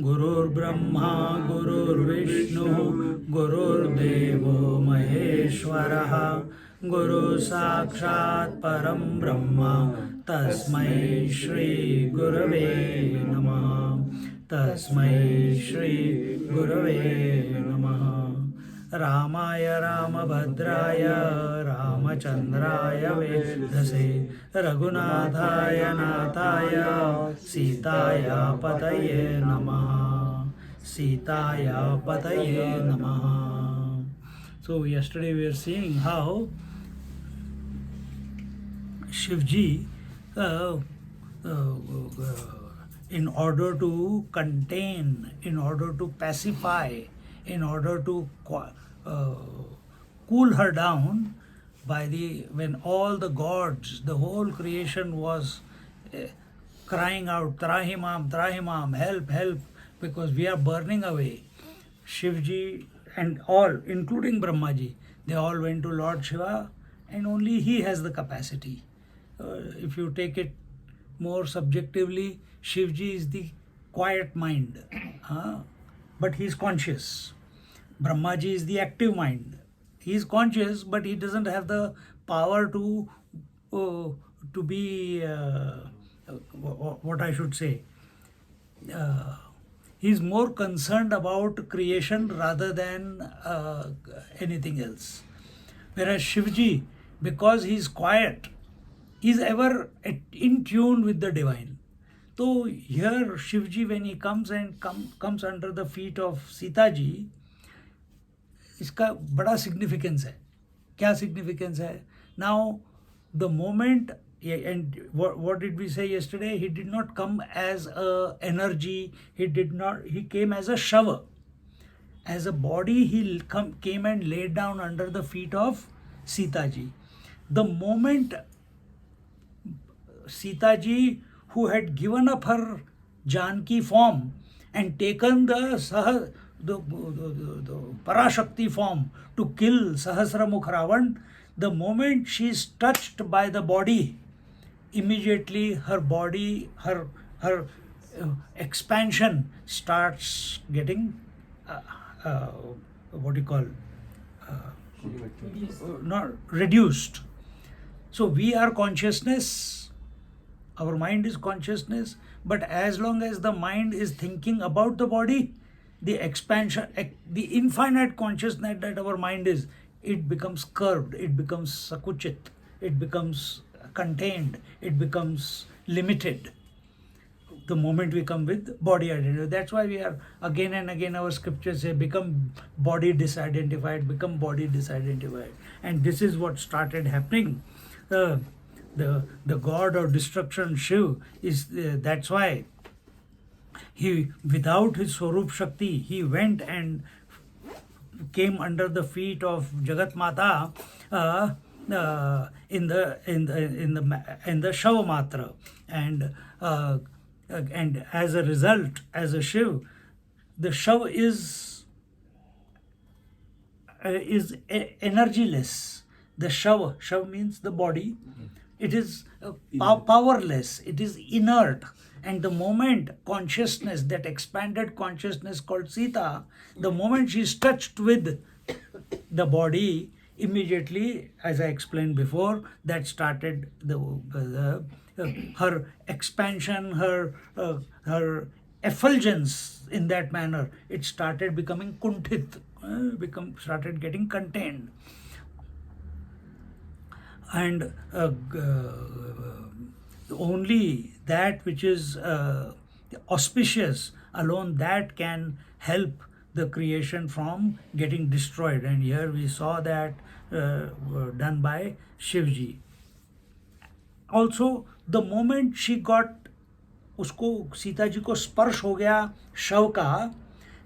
गुरुर्ब्रह्मा गुरुर्विष्णु गुरुर्देवो महेश्वरः गुरु साक्षात् परं ब्रह्म तस्मै श्री गुरवे नमः तस्मै श्री गुरवे नमः रामाय रामभद्राय रामचन्द्राय वेधसे रघुनाथाय नाथाय सीताया पतये नमः सीताया पतये नमः. So yesterday we were seeing how Shivji in order to contain, in order to pacify, in order to cool her down, when all the gods, the whole creation was crying out, Trahimam, Trahimam, help, help, because we are burning away. Shivji and all, including Brahmaji, they all went to Lord Shiva, and only he has the capacity. If you take it more subjectively, Shivji is the quiet mind, but he is conscious. Brahmaji is the active mind. He is conscious, but he doesn't have the power to be, what I should say, he is more concerned about creation rather than anything else. Whereas Shivji, because he is quiet, he is ever in tune with the divine. So here Shivji, when he comes and comes under the feet of Sita ji, इसका बड़ा significance है. क्या significance है? Now the moment, and what did we say yesterday? He did not come as a energy. He came as a shava. As a body, he came and laid down under the feet of Sita ji. The moment Sita ji, who had given up her Janki form and taken the Parashakti form to kill Sahasramukh Ravan, the moment she is touched by the body, immediately her body, her expansion starts getting what do you call, not reduced. So we are consciousness, our mind is consciousness, but as long as the mind is thinking about the body, the expansion, the infinite consciousness that our mind is, it becomes curved, it becomes sakuchit, it becomes contained, it becomes limited. The moment we come with body identity. That's why we are again and again, our scriptures say, become body disidentified, become body disidentified. And this is what started happening. The god of destruction, Shiv, is that's why he, without his Swarup Shakti, he went and came under the feet of Jagat Mata in the Shava Matra, and as a result, as a Shiv, the Shava is energyless. The Shava means the body. It is powerless. It is inert. And the moment consciousness, that expanded consciousness called Sita, the moment she is touched with the body, immediately, as I explained before, that started her expansion, her effulgence in that manner. It started becoming kunthit, started getting contained. And only that which is auspicious alone, that can help the creation from getting destroyed. And here we saw that done by Shivji. Also, the moment she got, उसको सीता जी को स्पर्श हो गया शव का,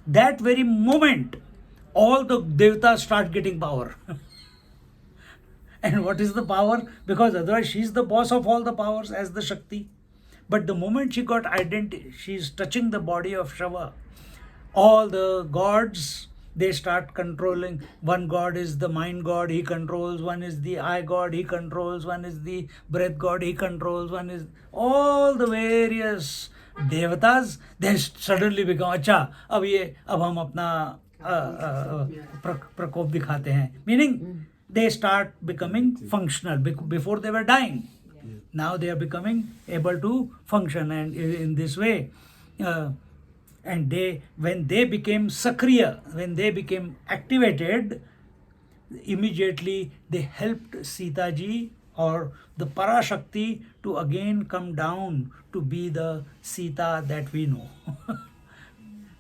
that very moment all the devatas start getting power. And what is the power? Because otherwise she's the boss of all the powers as the Shakti. But the moment she got identity, she's touching the body of Shava, all the gods, they start controlling. One god is the mind god, he controls. One is the eye god, he controls. One is the breath god, he controls. One is all the various devatas. They suddenly become, अच्छा अब हम अपना प्रकोप दिखाते हैं. Meaning they start becoming functional. Before they were dying, now they are becoming able to function, and in this way, and when they became sakriya, when they became activated, immediately they helped Sita ji or the Parashakti to again come down to be the Sita that we know.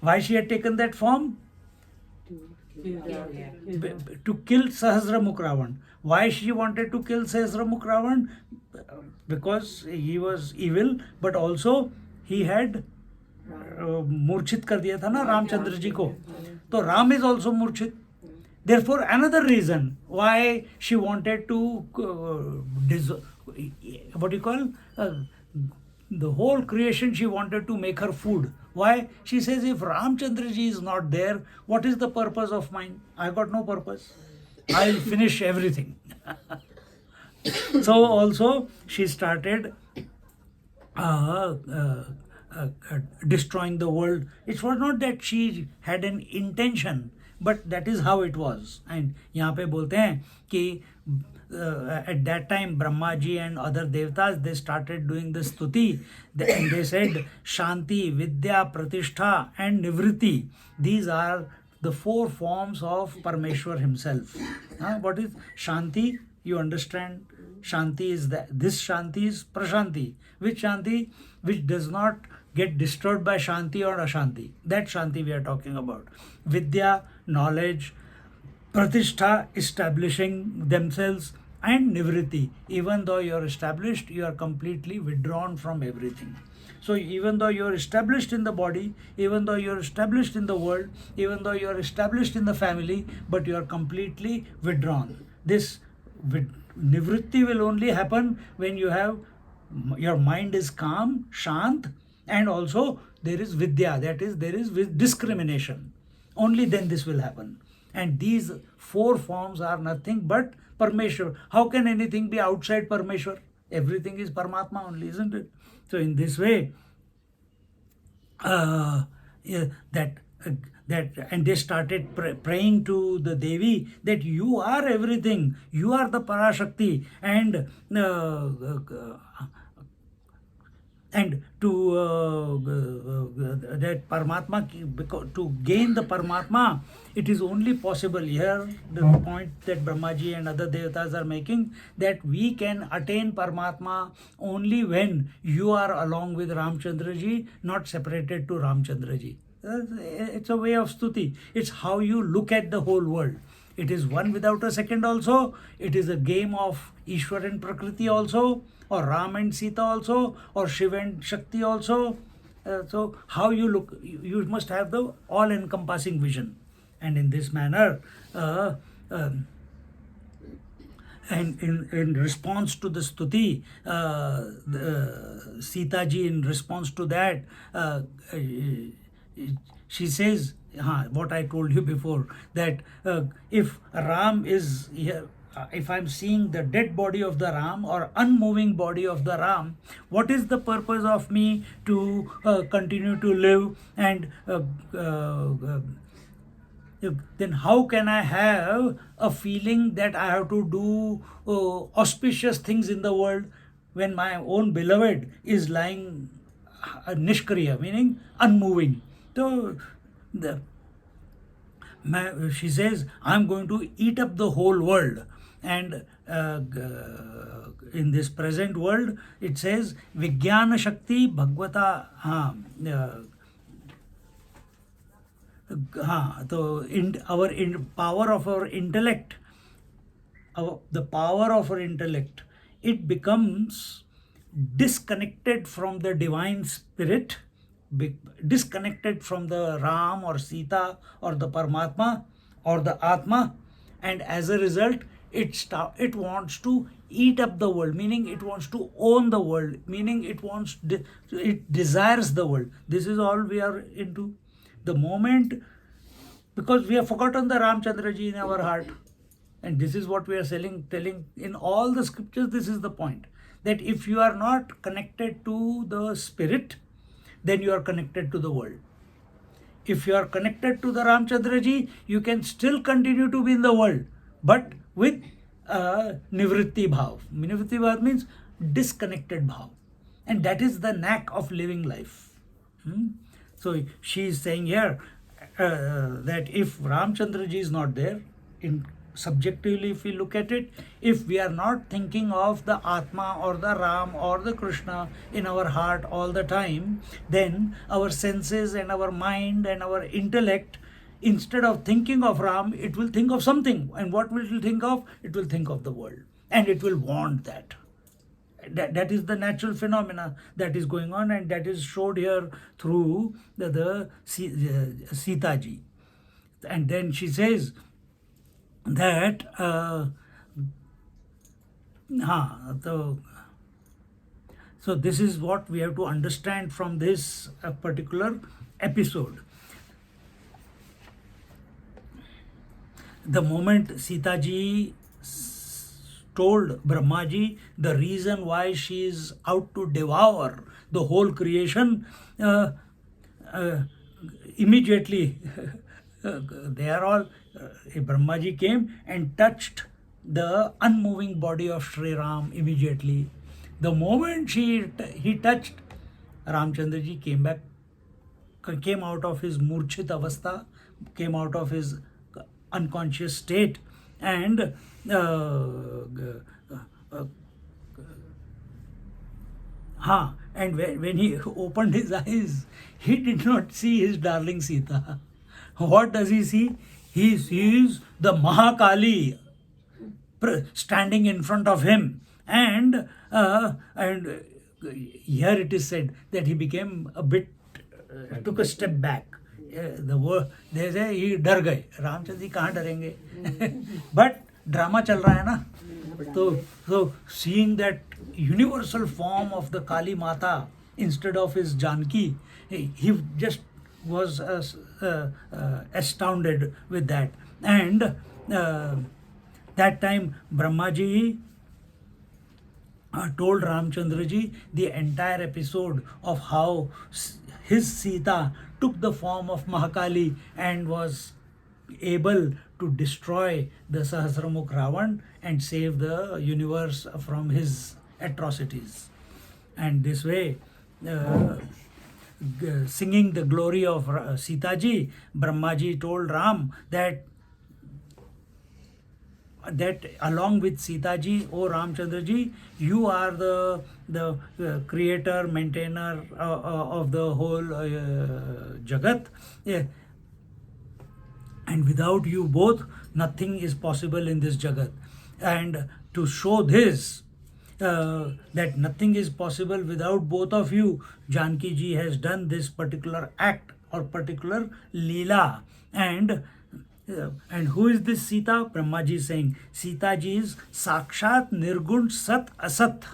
Why she had taken that form? To kill Sahasramukh Ravan. Why she wanted to kill Sahasramukh Ravan? Because he was evil, but also he had मूर्छित कर दिया था ना रामचंद्र जी को. तो Ram is also मूर्छित. Therefore, another reason why she wanted to what do you call the whole creation, she wanted to make her food. Why? She says, if Ramchandra ji is not there, what is the purpose of mine? I got no purpose. I'll finish everything. So also she started destroying the world. It was not that she had an intention, but that is how it was. And यहाँ पे बोलते हैं कि at that time Brahma ji and other devatas, they started doing the stuti, and they said Shanti, Vidya, Pratishtha and Nivritti. These are the four forms of Parmeshwar himself. What is Shanti? You understand? Shanti is this Shanti is Prashanti. Which Shanti? Which does not get disturbed by Shanti or Ashanti. That Shanti we are talking about. Vidya, knowledge. Pratishtha, establishing themselves. And Nivritti. Even though you are established, you are completely withdrawn from everything. So even though you are established in the body, even though you are established in the world, even though you are established in the family, but you are completely withdrawn. This Nivritti will only happen when you have, your mind is calm, shant, and also there is vidya, that is, there is discrimination. Only then this will happen. And these four forms are nothing but Parmeshwar. How can anything be outside Parmeshwar? Everything is Paramatma only, isn't it? So in this way, and they started praying to the Devi that you are everything, you are the Parashakti, and to that Paramatma, to gain the Paramatma, it is only possible. Here the point that Brahmaji and other devatas are making, that we can attain Paramatma only when you are along with Ramchandra ji, not separated to Ramchandra ji. It's a way of stuti. It's how you look at the whole world. It is one without a second also. It is a game of Ishwar and Prakriti also, or Ram and Sita also, or Shiva and Shakti also. So how you look, you must have the all-encompassing vision. And in this manner, and in response to the stuti, Sita ji, in response to that, she says, what I told you before, that if Ram is here, if I'm seeing the dead body of the Ram or unmoving body of the Ram, what is the purpose of me to continue to live? And then how can I have a feeling that I have to do auspicious things in the world when my own beloved is lying nishkriya, meaning unmoving? So she says, I'm going to eat up the whole world. And in this present world, it says, Vijnana Shakti Bhagavata, so our power of our intellect, the power of our intellect, it becomes disconnected from the divine spirit, disconnected from the Ram or Sita or the Paramatma or the Atma, and as a result it wants to eat up the world, meaning it wants to own the world, meaning it desires the world. This is all we are into. The moment, because we have forgotten the Ramchandra ji in our heart, and this is what we are telling in all the scriptures. This is the point, that if you are not connected to the spirit, then you are connected to the world. If you are connected to the Ramchandra ji, you can still continue to be in the world, but with nivritti bhav. Nivritti bhav means disconnected bhav, and that is the knack of living life. So she is saying here that if Ramchandra ji is not there, in subjectively if we look at it, if we are not thinking of the Atma or the Ram or the Krishna in our heart all the time, then our senses and our mind and our intellect, instead of thinking of Ram, it will think of something. And what will it think of? It will think of the world, and it will want that. That is the natural phenomena that is going on, and that is showed here through the Sita ji. And then she says that so this is what we have to understand from this particular episode. The moment Sita ji told Brahma ji the reason why she is out to devour the whole creation, immediately they are all, Brahma ji came and touched the unmoving body of Sri Ram immediately. The moment he touched, Ramchandra ji came out of his murchit avastha, came out of his unconscious state, and and when he opened his eyes, he did not see his darling Sita. What does he see? He sees the Mahakali standing in front of him, and here it is said that he became a bit, took a step back. The word they say he डर गए. रामचंद्र जी कहाँ डरेंगे? But drama चल रहा है ना. So seeing that universal form of the Kali Mata instead of his Janki, he just was astounded with that. And that time Brahmaji told Ramchandra ji the entire episode of how his Sita took the form of Mahakali and was able to destroy the Sahasramukh Ravan and save the universe from his atrocities. And this way, singing the glory of Sita ji, Brahma ji told Ram that along with Sita ji, O Ramchandra ji, you are the creator, maintainer of the whole Jagat. And without you both, nothing is possible in this Jagat. And to show this, that nothing is possible without both of you, Janki ji has done this particular act or particular Leela. And who is this Sita? Brahma ji is saying, Sita ji is Sakshat Nirgun Sat Asat.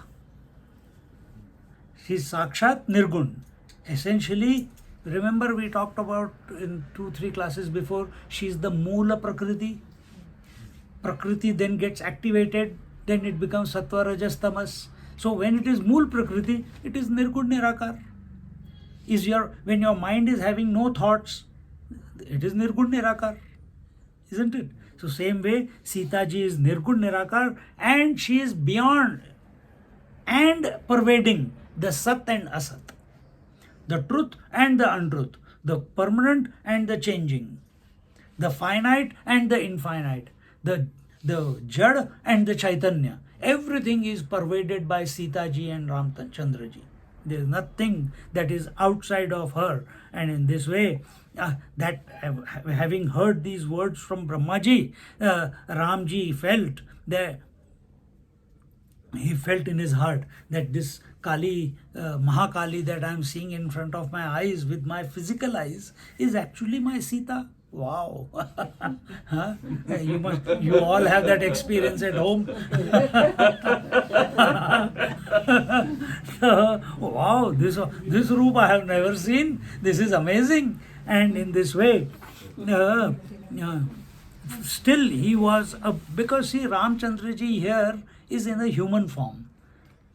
She is Sakshat Nirgun. Essentially, remember we talked about in 2-3 classes before, she is the Moola Prakriti. Prakriti then gets activated, then it becomes Sattva Rajas Tamas. So when it is Mool Prakriti, it is Nirgun Nirakar. When your mind is having no thoughts, it is Nirgun Nirakar. Isn't it? So same way, Sita ji is Nirgun Nirakar, and she is beyond and pervading the Sat and Asat, the truth and the untruth, the permanent and the changing, the finite and the infinite, the Jad and the Chaitanya. Everything is pervaded by Sita ji and Ramchandra ji. There is nothing that is outside of her. And in this way, that having heard these words from Brahmaji, Ramji felt that he felt in his heart that this Kali, Mahakali that I am seeing in front of my eyes with my physical eyes is actually my Sita. Wow. Huh? You all have that experience at home. Wow, this roop I have never seen. This is amazing. And in this way, uh, uh, still he was because see Ramchandraji here is in a human form.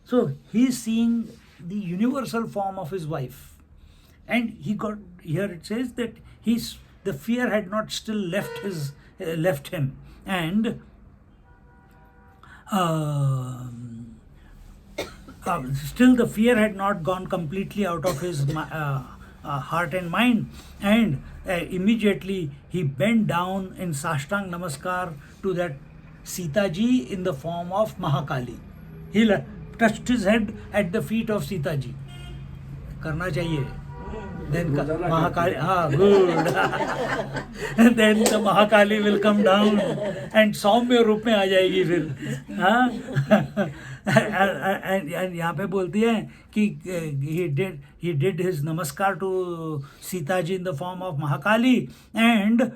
So he's seeing the universal form of his wife. And he got here it says that the fear had not still left him, and uh, still the fear had not gone completely out of his heart and mind, and immediately he bent down in Sashtang Namaskar to that Sita ji in the form of Mahakali. He touched his head at the feet of Sita ji. करना चाहिए. Then Mahakali, good. And then the Mahakali will come down and सौम्य रूप में आ जाएगी फिर. And यहाँ पे बोलती है कि he did his namaskar to Sita ji in the form of Mahakali, and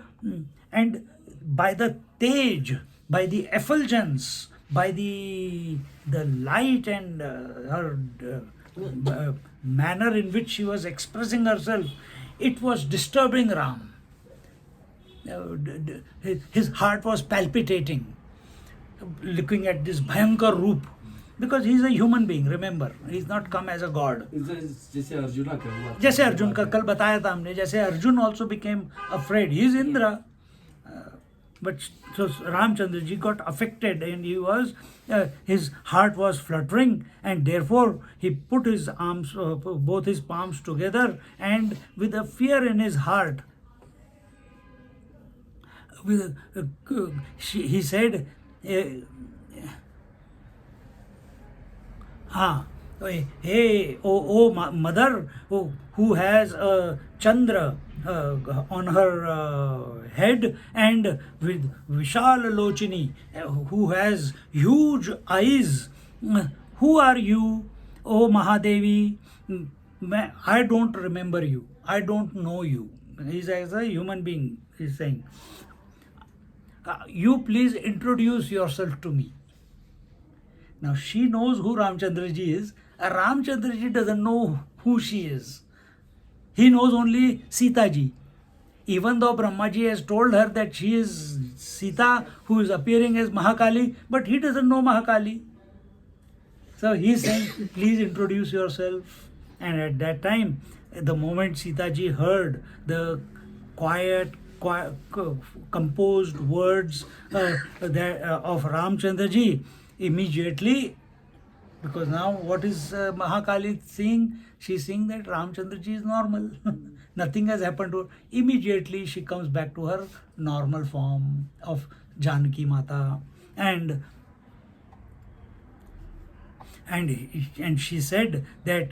by the tej, by the effulgence, by the light and her manner in which she was expressing herself, it was disturbing Ram. His heart was palpitating, looking at this Bhayankar Roop, because he is a human being, remember, he is not come as a god. जैसे अर्जुन का कल बताया था हमने, जैसे Arjun also became afraid, he is Indra. But so Ramchandra ji got affected, and he was his heart was fluttering, and therefore he put his arms, both his palms together, and with a fear in his heart, he said, hey, oh mother, who has a Chandra on her head, and with Vishal Lochini, who has huge eyes, who are you, oh Mahadevi? I don't remember you, I don't know you. He's as a human being, he's saying, you please introduce yourself to me. Now she knows who Ramchandra ji is. Ramchandra ji doesn't know who she is. He knows only Sita ji. Even though Brahma ji has told her that she is Sita who is appearing as Mahakali, but he doesn't know Mahakali. So he is saying, please introduce yourself. And at that time, the moment Sita ji heard the quiet, composed words of Ramchandra ji, immediately, because now what is Mahakali seeing? She's seeing that Ramchandra ji is normal. Nothing has happened to her. Immediately she comes back to her normal form of Janaki Mata, and she said that,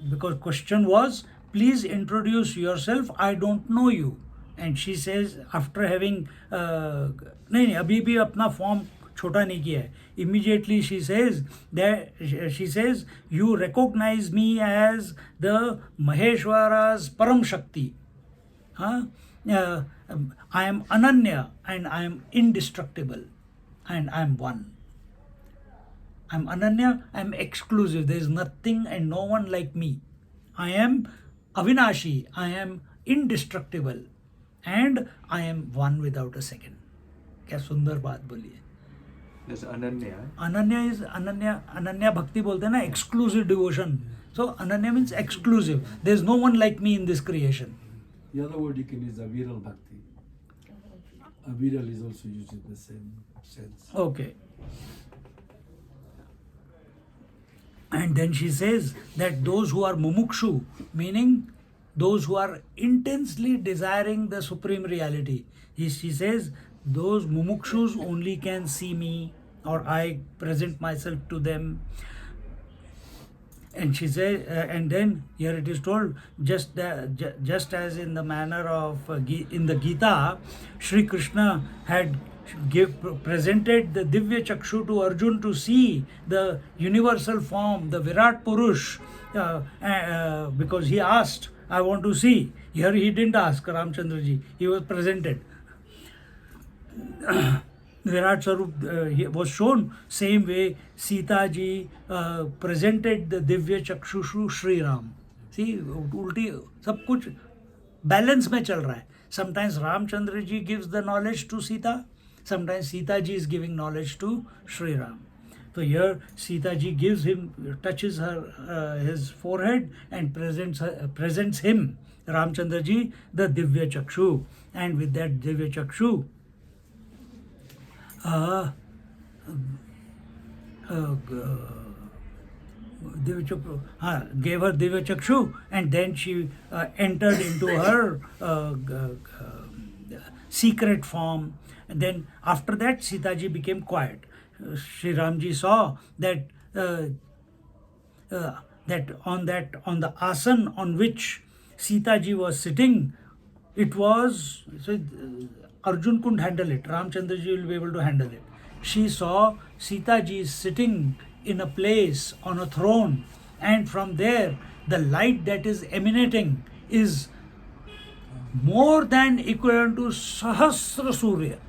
because question was, please introduce yourself, I don't know you. And she says, after having नहीं अभी भी अपना form छोटा नहीं किया है. Immediately she says, you recognize me as the Maheshwara's Param Shakti. I am Ananya, and I am indestructible, and I am one. I am Ananya, I am exclusive. There is nothing and no one like me. I am Avinashi, I am indestructible, and I am one without a second. क्या सुंदर बात बोली है. जैसे Ananya is Ananya Bhakti बोलते हैं ना, exclusive devotion. So Ananya means exclusive. There is no one like me in this creation. The other word you can use Aviral Bhakti. Aviral is also used in the same sense. Okay. And then she says that those who are mumukshu, meaning those who are intensely desiring the supreme reality, she says, those mumukshus only can see me, or I present myself to them. And she says, and then here it is told, just as in the manner of in the Gita, Sri Krishna had presented the Divya Chakshu to Arjun to see the universal form, the Virat Purush, because he asked I want to see. Here he didn't ask Ramchandra ji, he was presented. Virat Swarup he was shown, same way Sita ji presented the Divya Chakshushu Shri Ram. See, ulti सब कुछ balance में चल रहा है. Sometimes Ramchandra ji gives the knowledge to Sita, sometimes Sita ji is giving knowledge to Shri Ram. So here Sita ji gives him, touches her his forehead and presents him, Ramchandra ji, the Divya Chakshu, and with that Divya Chakshu gave her Divya Chakshu, and then she entered into her secret form. And then after that, Sita ji became quiet. Sri Ramji saw that that on the asan on which Sita ji was sitting, it was so Arjun couldn't handle it. Ramchandra ji will be able to handle it. She saw Sita ji sitting in a place on a throne, and from there the light that is emanating is more than equivalent to Sahasra Surya.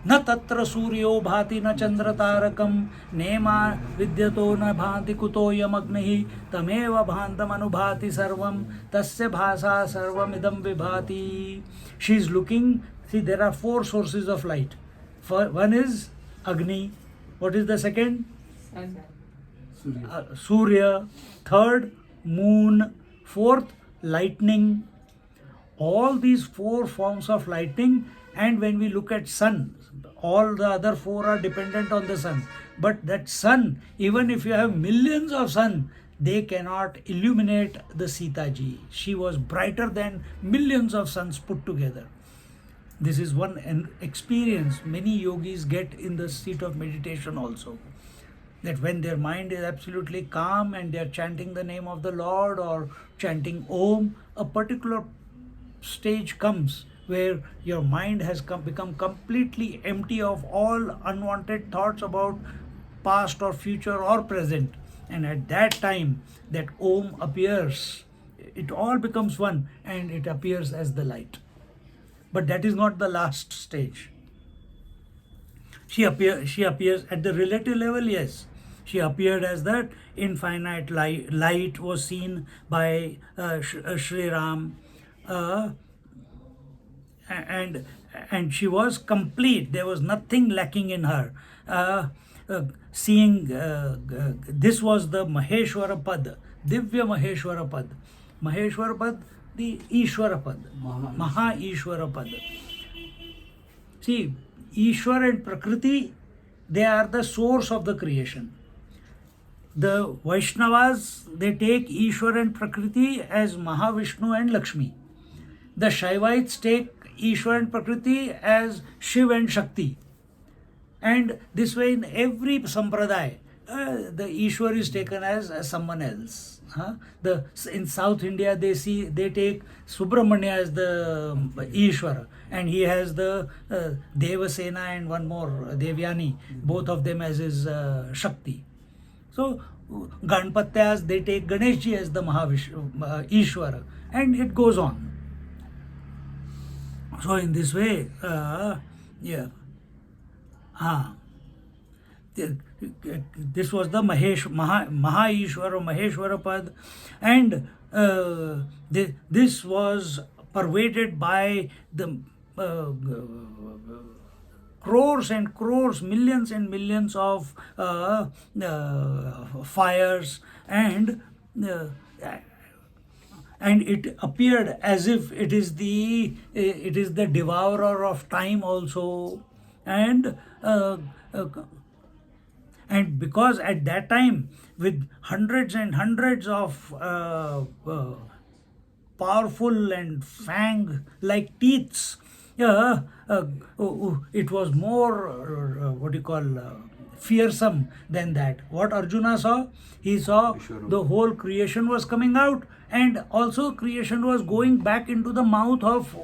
न तत्र सूर्यो भाति न चंद्र तारकम नेमा विद्यतो न भाति कुतोयम अग्निः तमेव भान्तम अनुभाति सर्वम तस्य भासा सर्वमिदं विभाति. She is looking. See, there are 4 sources of light. One is Agni. What is the second? Surya. Third, moon. Fourth, lightning. All these 4 forms of lightning. And when we look at sun, all the other 4 are dependent on the sun. But that sun, even if you have millions of sun, they cannot illuminate the Sita ji. She was brighter than millions of suns put together. This is one experience many yogis get in the seat of meditation also. That when their mind is absolutely calm and they are chanting the name of the Lord or chanting Om, a particular stage comes where your mind has become completely empty of all unwanted thoughts about past or future or present. And at that time, that Om appears. It all becomes one and it appears as the light. But that is not the last stage. She appears at the relative level, yes. She appeared as that infinite light was seen by Shri Ram. And she was complete. There was nothing lacking in her. Seeing this was the Maheshwara Pad, Divya Maheshwara Pad. Maheshwara Pad, the Ishwara Pad, Maha Ishwara Pad. See, Ishwar and Prakriti, they are the source of the creation. The Vaishnavas, they take Ishwar and Prakriti as Mahavishnu and Lakshmi. The Shaivites take Ishwar and Prakriti as Shiv and Shakti. And this way in every sampradaya, the Ishwar is taken as someone else. In South India, they take Subramanya as the Ishwara, and he has the Devasena and one more, Devyani, both of them as his Shakti. So Ganpatyas, they take Ganeshji as the Ishwara, and it goes on. So in this way, this was the Maha Ishwara Maheshwara Pad, and this was pervaded by the crores and crores, millions and millions of fires, and it appeared as if it is the devourer of time also, and because at that time, with hundreds and hundreds of powerful and fang-like teeth, it was more fearsome than that. What Arjuna saw? He saw the whole creation was coming out, and also creation was going back into the mouth of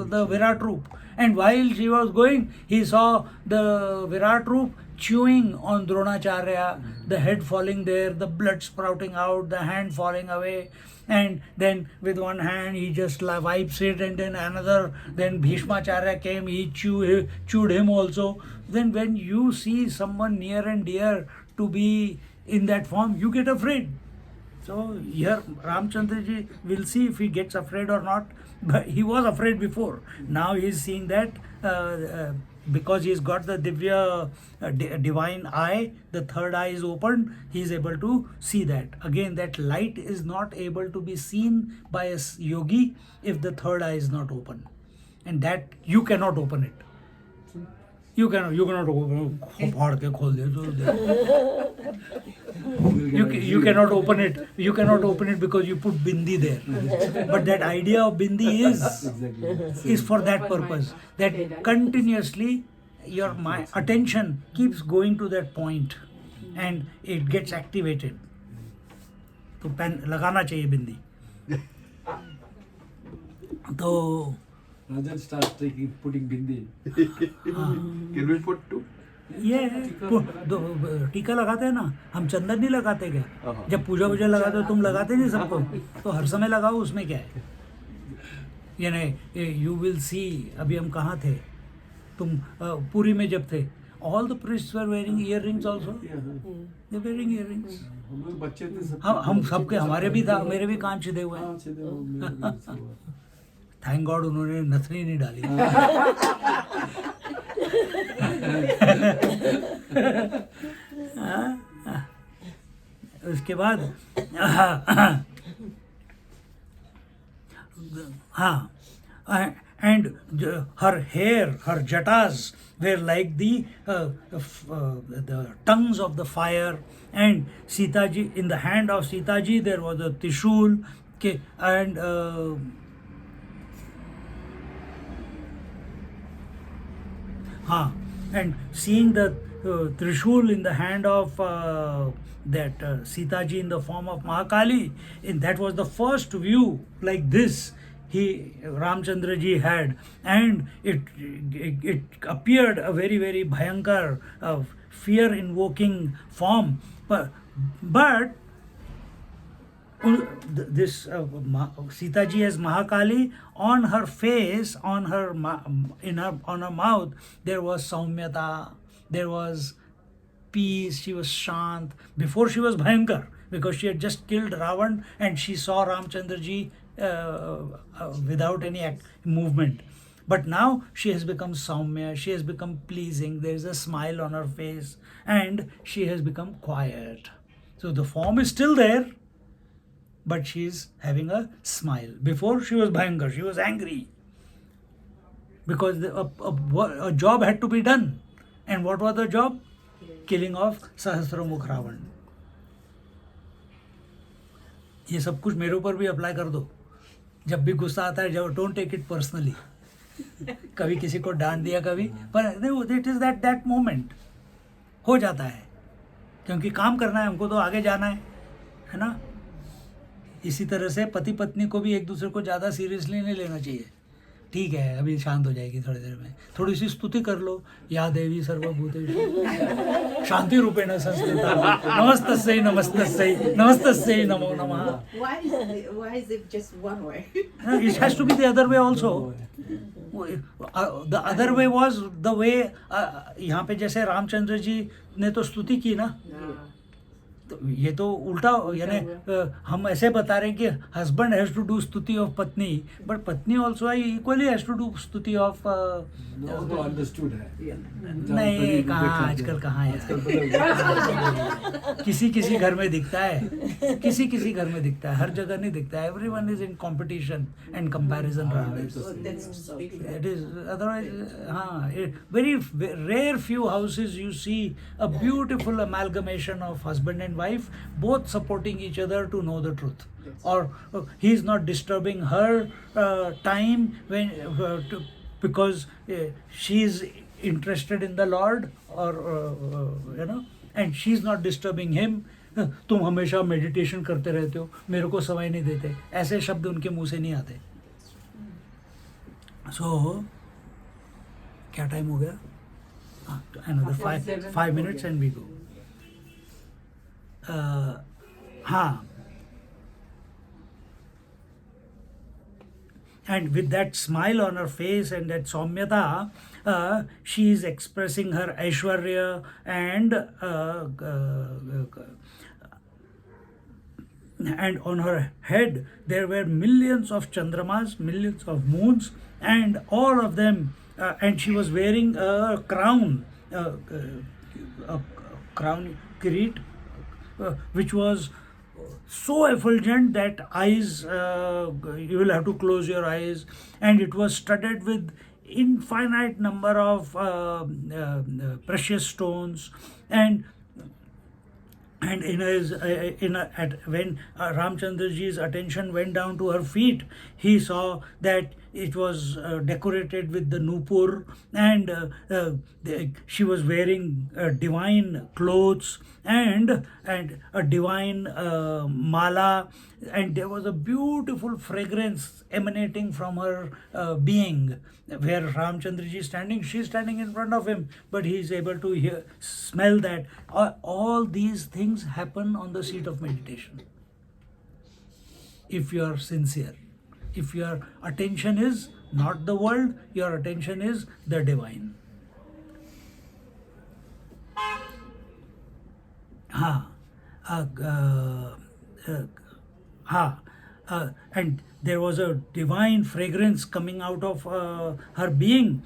the Virat Roop. And while she was going, he saw the Virat Roop chewing on Dronacharya, the head falling there, the blood sprouting out, the hand falling away. And then with one hand he just wipes it, and then another, then Bhishmacharya came, he chewed him also. Then when you see someone near and dear to be in that form, you get afraid. So here Ramchandra ji, will see if he gets afraid or not. But he was afraid before. Now he is seeing that because he's got the Divya divine eye, the third eye is opened, he is able to see that. Again, that light is not able to be seen by a yogi if the third eye is not open. And that you cannot open it. You cannot open you cannot open it. You cannot open it because you put bindi there. But that idea of bindi is for that purpose. That continuously your attention keeps going to that point and it gets activated. तो pen लगाना चाहिए बिंदी. तो Rajan starts putting bindi. Can we put two? ये टीका लगाते हैं ना, हम चंदन नहीं लगाते क्या? जब पूजा वूजा लगाते हो तुम लगाते नहीं सबको, तो हर समय लगाओ, उसमें क्या है? यानी यू विल सी, अभी हम कहाँ थे, तुम पुरी में जब थे, all the priests were wearing earrings also. They were wearing earrings. हम लोग बच्चे थे सब. हम सबके, हमारे भी था, मेरे भी कान छिदे हुए हैं. थैंक गॉड उन्होंने नथनी नहीं डाली. उसके बाद हाँ, and her hair, her jatas were like the tongues of the fire, and Sita ji, in the hand of Sita ji there was a Trishul, okay, and and seeing the Trishul in the hand of that Sita ji in the form of Mahakali, and that was the first view like this Ramchandra ji had, and it appeared a very, very bhayankar, fear invoking form, but this Sita ji as Mahakali, on her face, on her mouth, there was Saumyata, there was peace, she was Shant. Before she was Bhayankar, because she had just killed Ravan and she saw Ramchandra ji without any movement. But now she has become Saumya, she has become pleasing, there is a smile on her face, and she has become quiet. So the form is still there, but she is having a smile. Before she was Bhayankar, she was angry. Because a job had to be done. And what was the job? Killing of Sahasramukh Ravan. ये सब कुछ मेरे ऊपर भी apply कर दो. जब भी गुस्सा आता है, जब डोंट टेक इट पर्सनली. कभी किसी को डांट दिया, कभी, पर इट इज दैट मोमेंट. हो जाता है, क्योंकि काम करना है हमको, तो आगे जाना है ना. इसी तरह से पति पत्नी को भी एक दूसरे को ज़्यादा सीरियसली नहीं लेना चाहिए. ठीक है, अभी शांत हो जाएगी थोड़ी देर में, थोड़ी सी स्तुति कर लो, या देवी सर्वभूतेषु शांति रूपेण संस्थिता नमस्तस्यै नमस्तस्यै नमस्तस्यै नमो नमः. Why is it just one way? It has to be the other way also. The other way was the way यहाँ पे जैसे रामचंद्र जी ने तो स्तुति की ना, तो ये तो उल्टा, यानी हम ऐसे बता रहे हैं कि husband has to do stuti of patni, but patni also equally has to do stuti of. Understood है. नहीं, कहाँ आजकल, कहाँ है, किसी किसी घर में दिखता है, किसी किसी घर में दिखता है, हर जगह नहीं दिखता है. Everyone is in competition and comparison. It is otherwise, very rare few houses you see a beautiful amalgamation of husband and wife, both supporting each other to know the truth. Or he is not disturbing her time because she is interested in the Lord, or and she is not disturbing him. तुम हमेशा meditation करते रहते हो, मेरे को समय नहीं देते, ऐसे शब्द उनके मुंह से नहीं आते. So क्या टाइम हो गया? Another 5 minutes and we go. हाँ. And with that smile on her face and that saumyata, she is expressing her Aishwarya and on her head there were millions of chandramas, millions of moons, and all of them, and she was wearing a crown, a crown kireet, which was so effulgent that eyes, you will have to close your eyes, and it was studded with infinite number of precious stones. And when Ramchandraji's attention went down to her feet, he saw that it was decorated with the nupur, and she was wearing divine clothes and a divine mala, and there was a beautiful fragrance emanating from her being. Where Ramchandraji is standing, she is standing in front of him, but he is able to smell that. All these things happen on the seat of meditation. If you are sincere, if your attention is not the world, your attention is the divine. And there was a divine fragrance coming out of her being.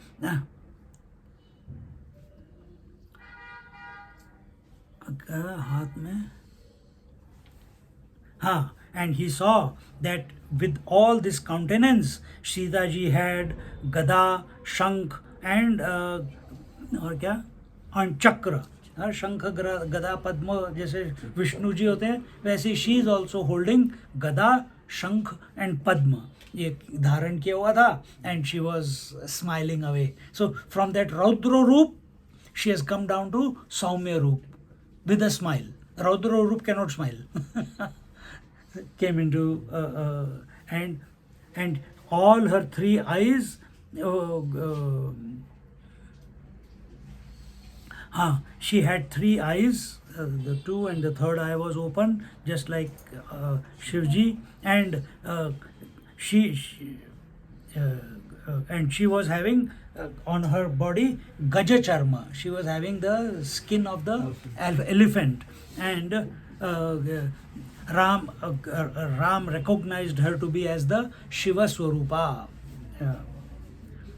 And he saw that with all this countenance, Sita ji had Gada, Shankh, and and Chakra. शंख गदा पद्म जैसे विष्णु जी होते हैं, वैसे she is also holding गदा, शंख and पद्म, ये धारण किया हुआ था, and she was smiling away. So from that raudra roop she has come down to saumya roop with a smile. Raudra roop cannot smile. Came into and all her three eyes, she had three eyes, the two and the third eye was open, just like Shivji, and she was having on her body Gaja Charma. She was having the skin of the elephant, and Ram recognized her to be as the Shiva Swarupa.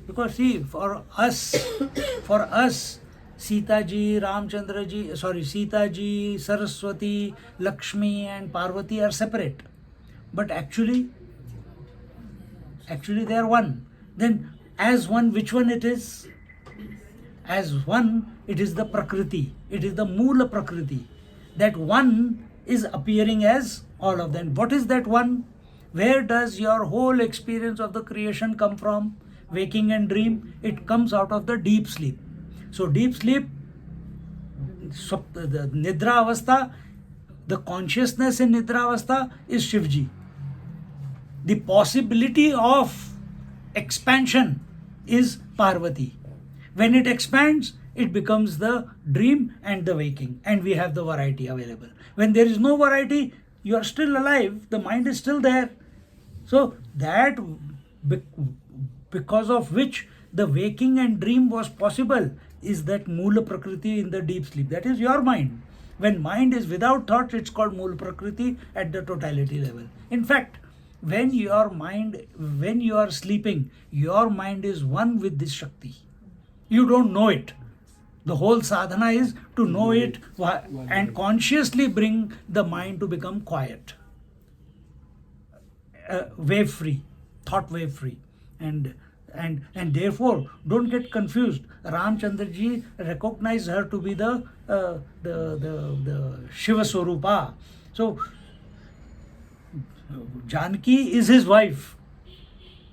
Because see, for us, Sita ji, Ramchandra ji, Sita ji, Saraswati, Lakshmi and Parvati are separate. But actually they are one. Then as one, which one it is? As one, it is the Prakriti. It is the Moola Prakriti. That one is appearing as all of them. What is that one? Where does your whole experience of the creation come from? Waking and dream? It comes out of the deep sleep. So deep sleep, the Nidra Avastha, the consciousness in Nidra Avastha is Shivji. The possibility of expansion is Parvati. When it expands, it becomes the dream and the waking, and we have the variety available. When there is no variety, you are still alive, the mind is still there. So that, because of which the waking and dream was possible, is that Moola Prakriti in the deep sleep. That is your mind. When mind is without thought, it's called Moola Prakriti at the totality level. In fact, when you are sleeping, your mind is one with this Shakti. You don't know it. The whole sadhana is to know it and consciously bring the mind to become quiet, wave free, thought wave free, and therefore don't get confused. Ramchandra ji recognized her to be the Shiva Swarupa. So Janki is his wife,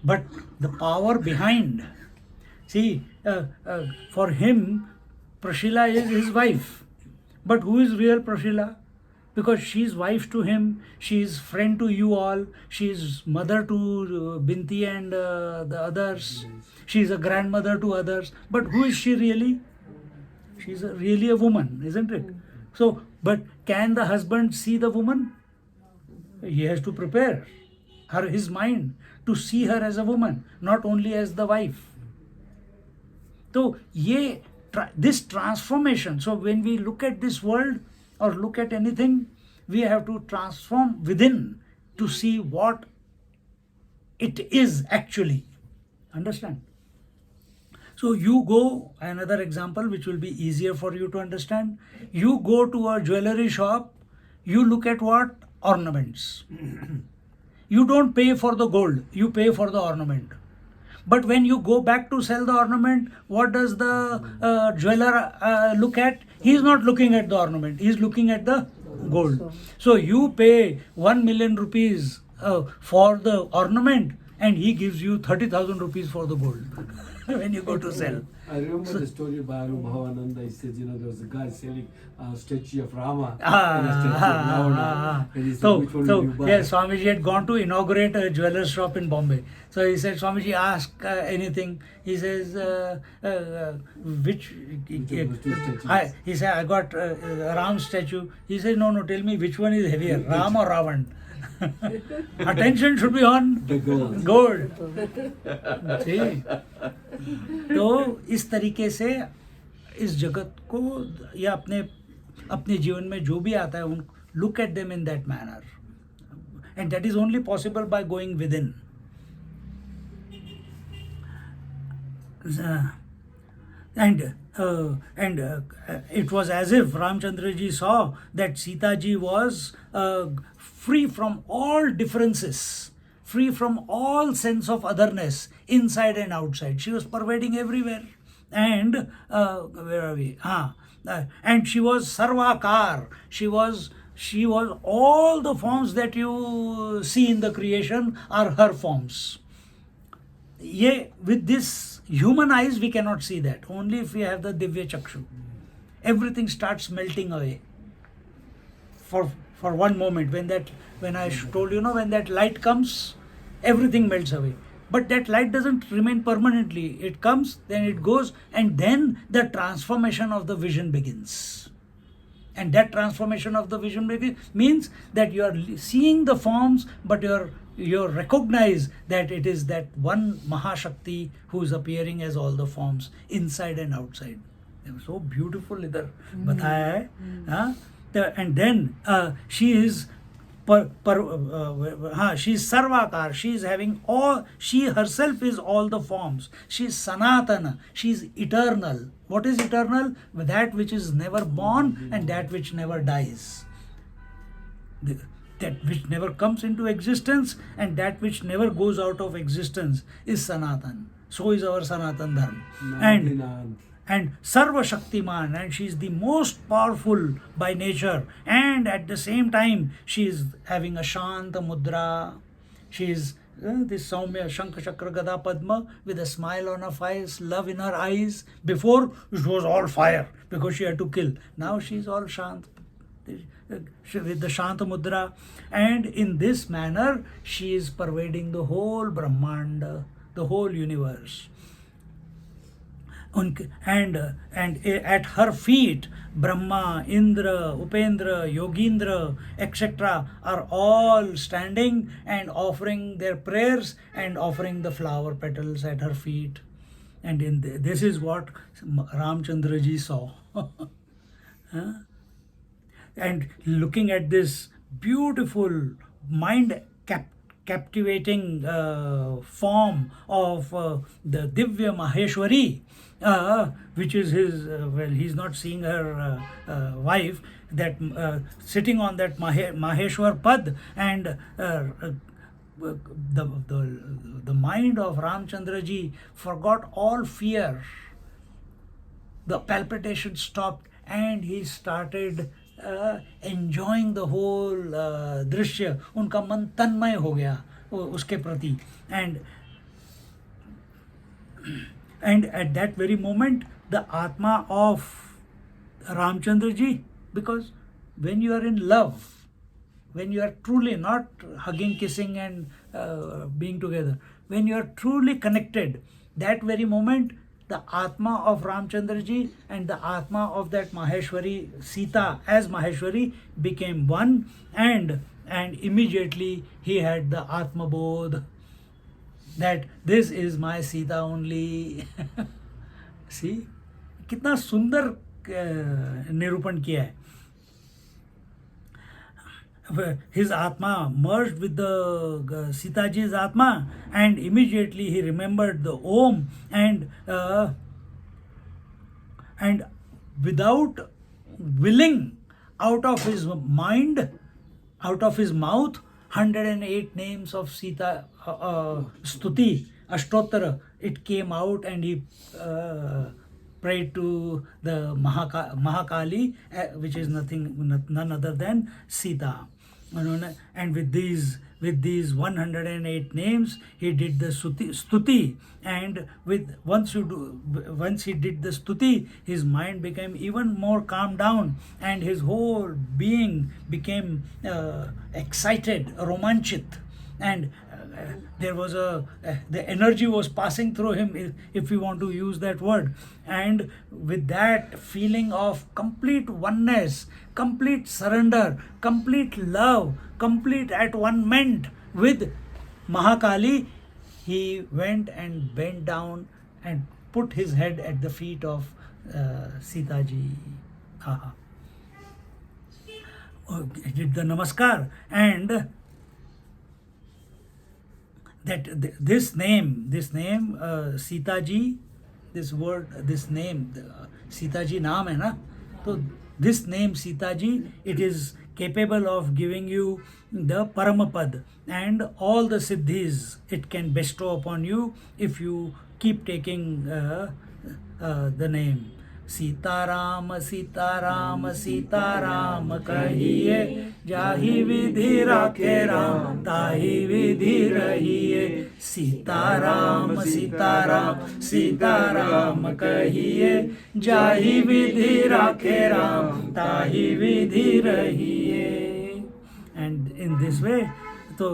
but the power behind, see, for him Prashila is his wife, but who is real Prashila? because she's wife to him, she's friend to you all, she's mother to Binti and the others, she's a grandmother to others. But who is she really? She's really a woman, isn't it? So, but can the husband see the woman? He has to prepare his mind to see her as a woman, not only as the wife. So, this transformation. So, when we look at this world or look at anything, we have to transform within to see what it is actually. Understand? So you go, another example which will be easier for you to understand. You go to a jewelry shop, you look at what? Ornaments. You don't pay for the gold, you pay for the ornament. But when you go back to sell the ornament, what does the jeweler look at? He is not looking at the ornament, he is looking at the gold. So you pay 1 million rupees for the ornament, and he gives you 30,000 rupees for the gold when you go to sell. I remember the story by Bhavananda. He says, there was a guy selling a statue of Rama Ah, and a statue of Ravana. And he said, which one will you buy? Yes, Swamiji had gone to inaugurate a jeweler's shop in Bombay. So he said, Swamiji, ask anything. He says, which? He said, I got Ram statue. He said, no, tell me which one is heavier, Ram or Ravan? Attention should be on The gold. gold. See? तो इस तरीके से इस जगत को या अपने जीवन में जो भी आता है उन look at them in that manner, and that is only possible by going within. And it was as if Ramchandra ji saw that Sita ji was free from all differences, free from all sense of otherness, inside and outside. She was pervading everywhere. And where are we? And she was sarvakar. She was all the forms that you see in the creation are her forms. With this human eyes we cannot see that. Only if we have the Divya Chakshu. Everything starts melting away. For one moment, when I told you, when that light comes, everything melts away. But that light doesn't remain permanently. It comes, then it goes, and then the transformation of the vision begins. And that transformation of the vision means that you are seeing the forms, but you recognize that it is that one Mahashakti who is appearing as all the forms, inside and outside. They were so beautiful. Idhar bataya hai. And then she is she is sarvakar. She is having all. She herself is all the forms. She is sanatana. She is eternal. What is eternal? That which is never born and that which never dies. That which never comes into existence and that which never goes out of existence is Sanatan. So is our Sanatan Dharma. And Sarva Shaktiman, and she is the most powerful by nature, and at the same time she is having a Shanta Mudra. She is this Saumya Shankha Chakra Gada Padma with a smile on her face, love in her eyes. Before it was all fire because she had to kill. Now she is all Shant with the Shanta Mudra, and in this manner she is pervading the whole Brahmanda, the whole universe. And at her feet, Brahma, Indra, Upendra, Yogindra, etc. are all standing and offering their prayers and offering the flower petals at her feet. And this is what Ramchandra ji saw. And looking at this beautiful, captivating form of the Divya Maheshwari, which is his, he's not seeing her wife, that sitting on that Maheshwar Pad, and the mind of Ramchandra ji forgot all fear. The palpitation stopped and he started enjoying the whole दृश्य. उनका मन तन्मय हो गया उसके प्रति. And at that very moment the Atma of Ramchandra ji, because when you are in love, when you are truly not hugging, kissing and being together, when you are truly connected, that very moment the Atma of Ramchandraji and the Atma of that Maheshwari, Sita as Maheshwari, became one, and immediately he had the Atma Bodh that this is my Sita only. See, कितना सुंदर निरूपण किया है. His Atma merged with the Sitaji's Atma, and immediately he remembered the Om, and without willing, out of his mind, out of his mouth, 108 names of Sita Stuti, Ashtottara, it came out, and he prayed to the Mahakali, which is none other than Sita. And with these 108 names, he did the stuti, and once he did the stuti, his mind became even more calmed down, and his whole being became excited, romanchit, and there was the energy was passing through him, if we want to use that word, and with that feeling of complete oneness, complete surrender, complete love, complete at one ment with Mahakali, he went and bent down and put his head at the feet of Sitaji. He did the namaskar, and that this name Sitaji, this word, this name Sitaji naam hai na, so this name Sitaji, it is capable of giving you the Paramapad and all the siddhis it can bestow upon you if you keep taking the name. Sitaram Sitaram Sitaram कहिए, जाहि विधि राखे राम ताहि विधि रहिए. सीताराम सीताराम सीताराम कहिए, जाहि विधि राखे राम ताहि विधि रहिए. And in this way, तो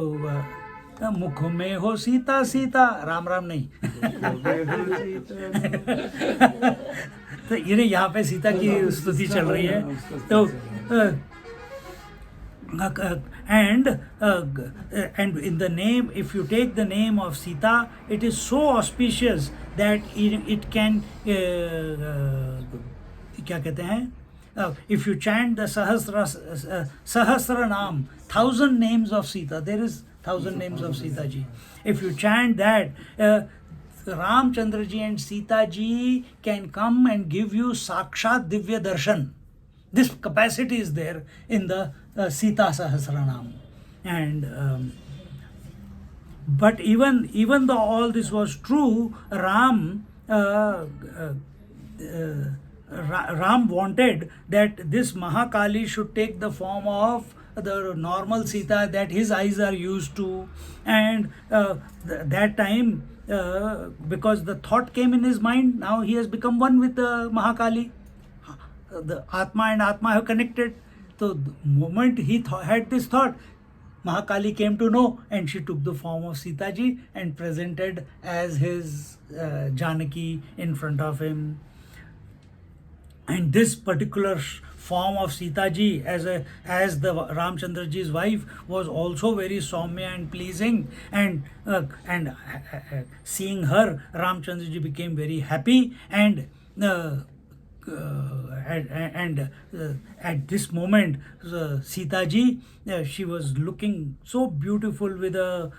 मुख में हो सीता सीता, राम राम नहीं. तो ये यहाँ पे सीता की स्तुति चल रही है. तो and in the name, if you take the name of Sita, it is so auspicious that it can क्या कहते हैं, if you chant the Sahasra Naam, 1,000 names of Sita, there is 1,000 names of Sita ji. If you chant that, Ramchandra ji and Sita ji can come and give you Sakshat Divya Darshan. This capacity is there in the Sita Sahasranam. And but even though all this was true, Ram wanted that this Mahakali should take the form of the normal Sita that his eyes are used to, and that time, because the thought came in his mind, now he has become one with the Mahakali. The Atma and Atma have connected. So the moment he had this thought, Mahakali came to know, and she took the form of Sita ji and presented as his Janaki in front of him. And this particular form of Sita ji as the Ramchandra ji's wife was also very Soumya and pleasing, and seeing her, Ramchandra ji became very happy, and at this moment, Sita ji, she was looking so beautiful with a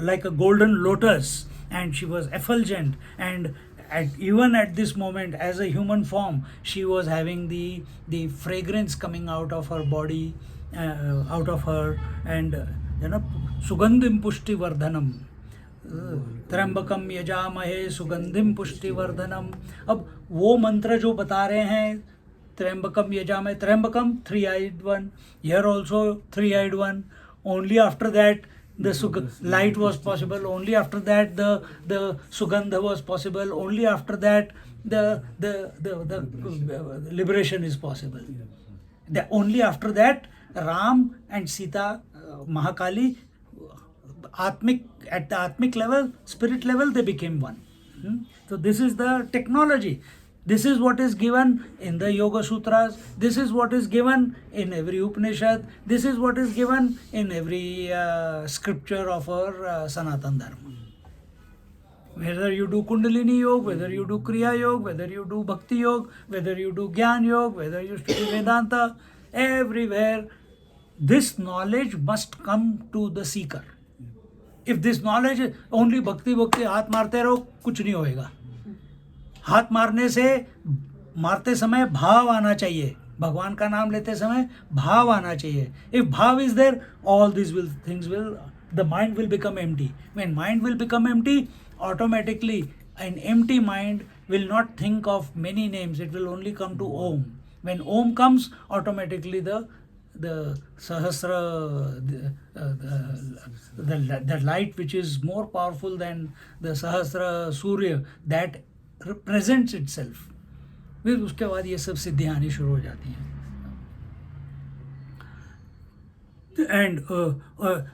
like a golden lotus, and she was effulgent, and even at this moment, as a human form, she was having the fragrance coming out of her body, out of her, and Sugandhim Pushti Vardhanam. त्र्यंबकम यजामहे सुगंधिम पुष्टि वर्धनम. अब वो मंत्र जो बता रहे हैं, त्र्यंबकम यजामहे, त्र्यंबकम 3-eyed one, here also 3-eyed one. Only after that the light was possible. Only after that the sugandha was possible. Only after that the liberation is possible. Only after that Ram and Sita, Mahakali, at the atmic level, spirit level, they became one. So this is the technology. This is what is given in the Yoga Sutras. This is what is given in every Upanishad. This is what is given in every scripture of our Sanatan Dharma. Whether you do Kundalini Yoga, whether you do Kriya Yoga, whether you do Bhakti Yoga, whether you do Gyaan Yoga, whether you study Vedanta, everywhere, this knowledge must come to the seeker. If this knowledge is only bhakti, हाथ मारते रहो, कुछ नहीं होएगा. हाथ मारने से मारते समय भाव आना चाहिए. भगवान का नाम लेते समय भाव आना चाहिए. If bhav is there, all these the mind will become empty. When mind will become empty, automatically an empty mind will not think of many names. It will only come to Om. When Om comes, automatically the Sahasra, the light which is more powerful than the Sahasra Surya, that represents itself. फिर उसके बाद ये सब सिद्धियाँ आनी शुरू हो जाती हैं. And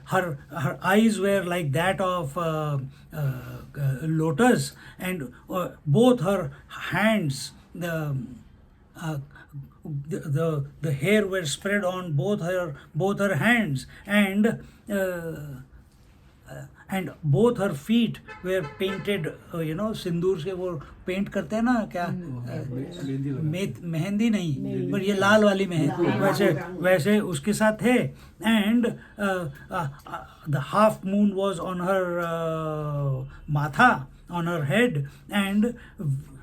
her eyes were like that of lotus, and both her hands, the hair were spread on both her hands, and both her feet were painted, सिंदूर से वो पेंट करते हैं ना, क्या मेहंदी नहीं, पर ये लाल वाली मेहंदी, वैसे उसके साथ थे. And the half moon was on her matha, on her head, and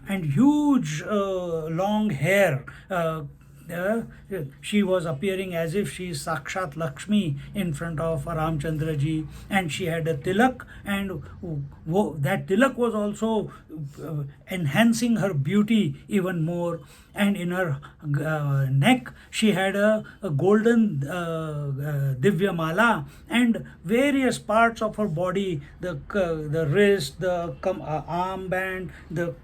huge long hair. She was appearing as if she is Sakshat Lakshmi in front of Ramchandra ji, and she had a tilak, and that tilak was also enhancing her beauty even more. And in her neck she had a golden divya mala, and various parts of her body, the wrist, the armband, the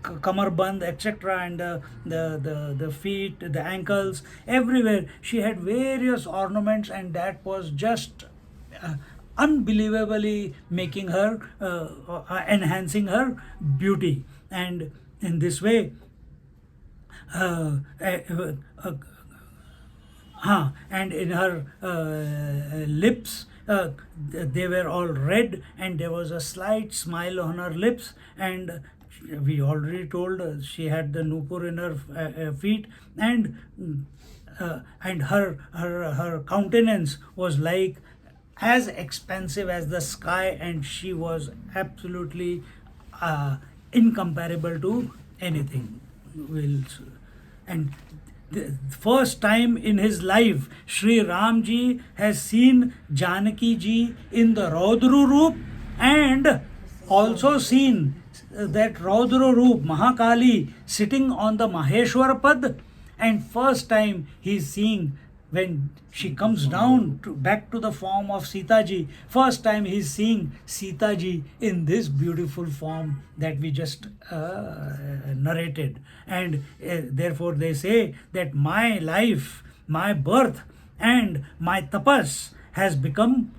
kamarband, etc., and the feet, the ankles, everywhere she had various ornaments, and that was just unbelievably making her, enhancing her beauty. And in this way, and in her lips, they were all red, and there was a slight smile on her lips, and we already told she had the nupur in her feet, and her countenance was like as expansive as the sky, and she was absolutely incomparable to anything. And the first time in his life, Sri Ram ji has seen Janaki ji in the Raudru Roop, and also seen that Raudru Roop, Mahakali, sitting on the Maheshwar Pad. And first time he is seeing when she comes down back to the form of Sita ji. First time he is seeing Sita ji in this beautiful form that we just narrated. And therefore they say that my life, my birth, and my tapas has become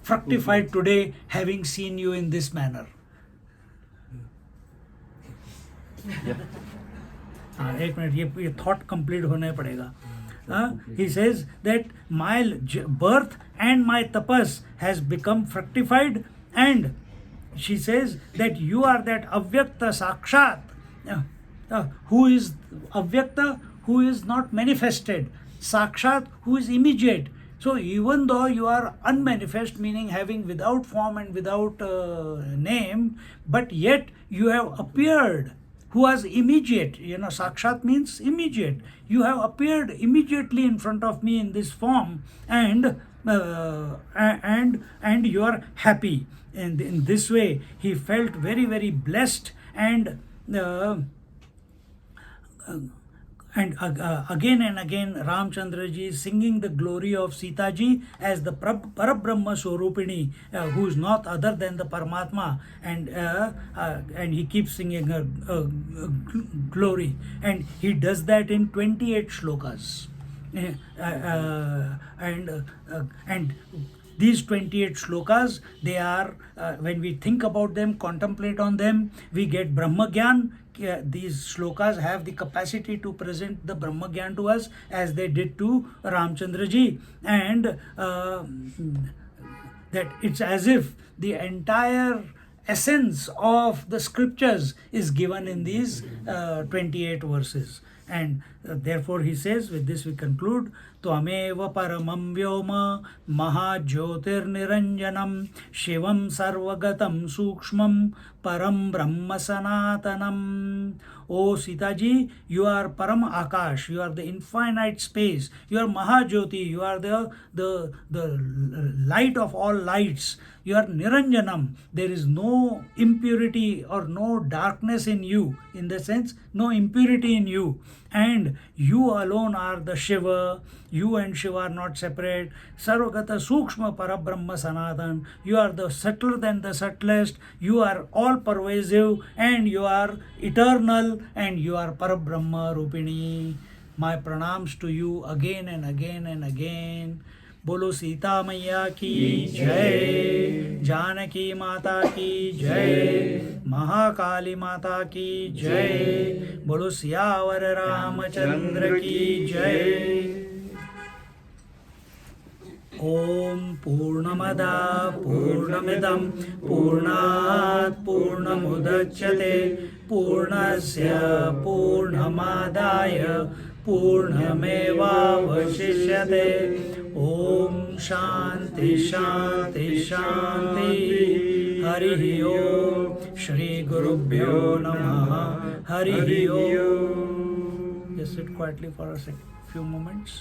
fructified today, having seen you in this manner. एक minute, ये thought complete होने पड़ेगा. He says that my birth and my tapas has become fructified, and she says that you are that avyakta sakshat, who is avyakta, who is not manifested, sakshat, who is immediate. So even though you are unmanifest, meaning having without form and without name, but yet you have appeared, who was immediate. Sakshat means immediate. You have appeared immediately in front of me in this form, and you are happy. And in this way, he felt very, very blessed, and And again and again, Ramchandra ji is singing the glory of Sita ji as the Parabrahma Swarupini, who is not other than the Paramatma, and he keeps singing her glory, and he does that in 28 shlokas. And these 28 shlokas, they are, when we think about them, contemplate on them, we get Brahma Gyan. These shlokas have the capacity to present the Brahma Gyan to us as they did to Ramchandra ji, and that it's as if the entire essence of the scriptures is given in these 28 verses. And therefore he says, with this we conclude, Tvameva paramam vyoma mahajyotir niranjanam shivam sarvagatam sukshmam param brahma sanatanam. O Sita ji, you are Param Akash, you are the infinite space, you are Mahajyoti, you are the light of all lights, you are Niranjanam. There is no impurity or no darkness in you, in the sense, no impurity in you. And you alone are the Shiva, you and Shiva are not separate. Sarvagata Sukshma Parabrahma Sanatan, you are the subtler than the subtlest, you are all pervasive, and you are eternal, and you are Parabrahma Rupini. My pranams to you again and again and again. बोलो सीता मैया की जय, जानकी माता की जय, महाकाली माता की जय, बोलो सियावर रामचंद्र की जय. ओम पूर्णमदा पूर्णमिदं पूर्णात् पूर्णमुदच्यते पूर्णस्य पूर्णमादाय पूर्णमेवावशिष्यते. ओम शांति शांति शांति. हरि ओम. श्री गुरुभ्यो नमः. हरि ओम. Just sit quietly for a few moments.